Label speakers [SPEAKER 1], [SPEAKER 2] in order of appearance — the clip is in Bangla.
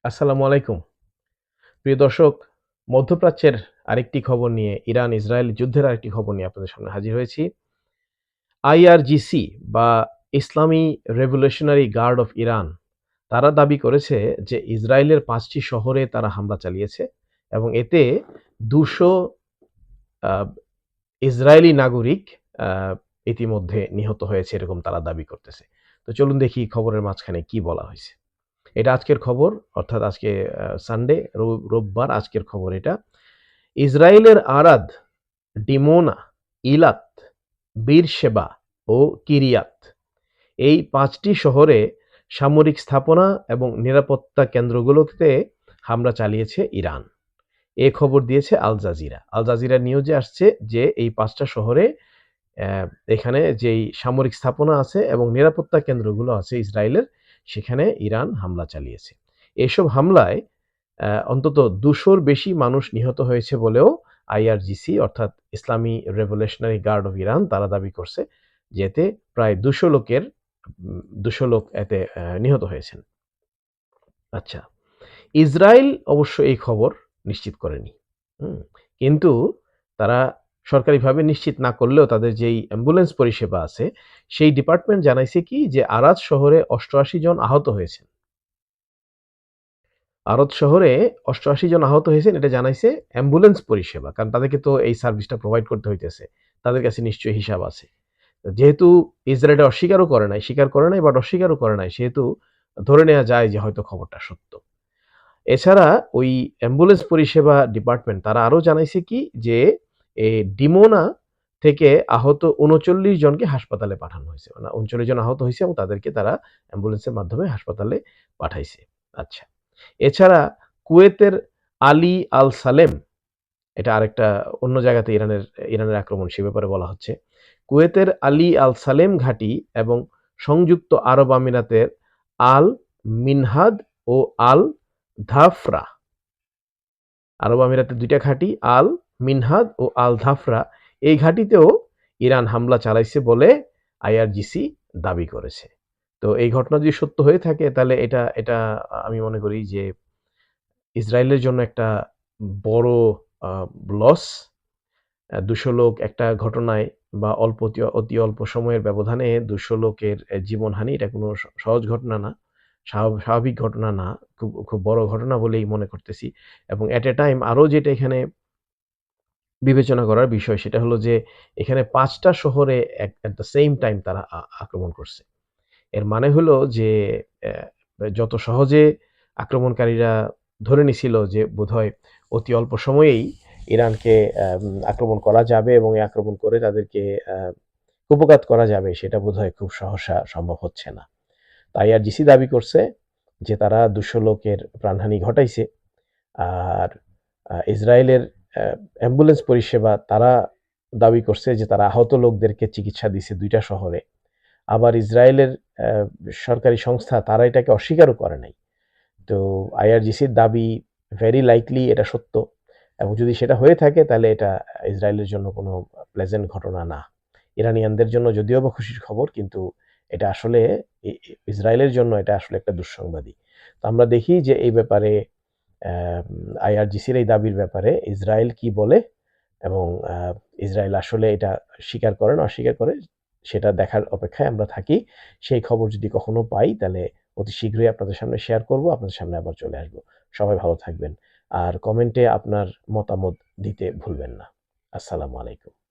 [SPEAKER 1] আসসালামু আলাইকুম। প্রিয় দর্শক, মধ্যপ্রাচ্যের আরেকটি খবর নিয়ে ইরান-ইসরায়েল যুদ্ধের আরেকটি খবর নিয়ে আপনাদের সামনে হাজির হয়েছি। আইআরজিসি বা ইসলামী রেভলিউশনারি গার্ড অফ ইরান তারা দাবি করেছে যে ইসরায়েলের ৫টি শহরে তারা হামলা চালিয়েছে এবং এতে ২০০ আ ইসরায়েলি নাগরিক আ ইতিমধ্যে নিহত হয়েছে এরকম তারা দাবি করতেছে। তো চলুন দেখি খবরের মাঝখানে কি বলা হইছে। এটা আজকের খবর, অর্থাৎ আজকে সানডে রোববার আজকের খবর এটা। ইসরায়েলের আরাদ, ডিমোনা, ইলাত, বীরশেবা ও কিরিয়াত এই ৫টি শহরে সামরিক স্থাপনা এবং নিরাপত্তা কেন্দ্রগুলোতে হামলা চালিয়েছে ইরান। এ খবর দিয়েছে আল জাজিরা। আল জাজিরা নিউজে আসছে যে এই ৫টা শহরে এখানে যেই সামরিক স্থাপনা আছে এবং নিরাপত্তা কেন্দ্রগুলো আছে ইসরায়েলের, সেখানে ইরান হামলা চালিয়েছে। এসব হামলায় অন্তত ২০০ র বেশি মানুষ নিহত হয়েছে বলেও আইআরজিসি অর্থাৎ ইসলামী রেভলিউশনারি গার্ড অফ ইরান তারা দাবি করছে যে এতে প্রায় ২০০ লোক এতে নিহত হয়েছেন। আচ্ছা, ইসরায়েল অবশ্য এই খবর নিশ্চিত করেনি। হুম? কিন্তু তারা সরকারিভাবে নিশ্চিত না করলেও তাদের যেই অ্যাম্বুলেন্স পরিষেবা আছে, সেই ডিপার্টমেন্ট জানাইছে কি যে আরাদ শহরে ৮৮ জন আহত হয়েছেন। আরত শহরে ৮৮ জন আহত হয়েছেন এটা জানাইছে অ্যাম্বুলেন্স পরিষেবা। কারণ তাদেরকে তো এই সার্ভিসটা প্রোভাইড করতে হইতেছে। তাদের কাছে নিশ্চয়ই হিসাব আছে। যেহেতু ইসরায়েল এটা অস্বীকারও করে নাই, স্বীকার করে নাই বাট অস্বীকারও করে নাই, সেহেতু ধরে নেয়া যায় যে হয়তো খবরটা সত্য। এছাড়া ওই অ্যাম্বুলেন্স পরিষেবা ডিপার্টমেন্ট তারা আরো জানাইছে কি যে ডিমোনা থেকে আহত ৩৯ জনকে হাসপাতালে পাঠানো হয়েছে। মানে ৩৯ জন আহত হইছে এবং তাদেরকে তারা অ্যাম্বুলেন্সের মাধ্যমে হাসপাতালে পাঠাইছে। আচ্ছা। এছাড়া কুয়েতের আলী আল সালেম, এটা আরেকটা অন্য জায়গাতে ইরানের আক্রমণ, সে ব্যাপারে বলা হচ্ছে। কুয়েতের আলী আল সালেম ঘাঁটি এবং সংযুক্ত আরব আমিরাতের আল মিনহাদ ও আল ধাফরা, আরব আমিরাতের ২ টা ঘাঁটি আল মিনহাদ ও আল ধাফরা, এই ঘাঁটিতেও ইরান হামলা চালাইছে বলে আইআরজিসি দাবি করেছে। তো এই ঘটনা যদি সত্য হয়ে থাকে তাহলে এটা আমি মনে করি যে ইসরায়েলের জন্য একটা বড় আ লস। ২০০ লোক একটা ঘটনায় বা অতি অল্প সময়ের ব্যবধানে ২০০ লোকের জীবনহানি, এটা কোনো সহজ ঘটনা না। স্বাভাবিক ঘটনা না। খুব বড় ঘটনা বলেই মনে করতেছি। এবং এট এ টাইম আরো যেটা এখানে বিবেচনা করার বিষয় সেটা হলো যে এখানে ৫ টা শহরে এট দ্য সেইম টাইম তারা আক্রমণ করছে। এর মানে হলো যে যত সহজে আক্রমণকারীরা ধরে নিছিল যে বোধহয় অতি অল্প সময়েই ইরানকে আক্রমণ করা যাবে এবং এই আক্রমণ করে তাদেরকে আ কুপঘাত করা যাবে, সেটা বোধহয় খুব সহসা সম্ভব হচ্ছে না। তাই আইআরজিসি দাবি করছে যে তারা ২০০ লোকের প্রাণহানি ঘটাইছে। আর ইসরায়েলের অ্যাম্বুলেন্স পরিষেবা তারা দাবি করছে যে তারা আহত লোকদেরকে চিকিৎসা দিছে ২ টা শহরে। আবার ইসরায়েলের অ্যা সরকারি সংস্থা তারা এটাকে অস্বীকারও করে নাই। তো আইআরজিসির দাবি ভেরি লাইকলি এটা সত্য, এবং যদি সেটা হয়ে থাকে তাহলে এটা ইসরায়েলের জন্য কোনো প্লেজেন্ট ঘটনা না। ইরানিয়ানদের জন্য যদিও বা খুশির খবর, কিন্তু এটা আসলে ইসরায়েলের জন্য এটা আসলে একটা দুঃসংবাদই। তো আমরা দেখি যে এই ব্যাপারে আইআরজিসির এই দাবির ব্যাপারে ইসরায়েল কি বলে, এবং ইসরায়েল আসলে এটা স্বীকার করে না অস্বীকার করে, সেটা দেখার অপেক্ষায় আমরা থাকি। সেই খবর যদি কখনো পাই তাহলে অতি শীঘ্রই আপনাদের সামনে শেয়ার করব। আপনাদের সামনে আবার চলে আসব। সবাই ভালো থাকবেন। আর কমেন্টে আপনার মতামত দিতে ভুলবেন না। আসসালামু আলাইকুম।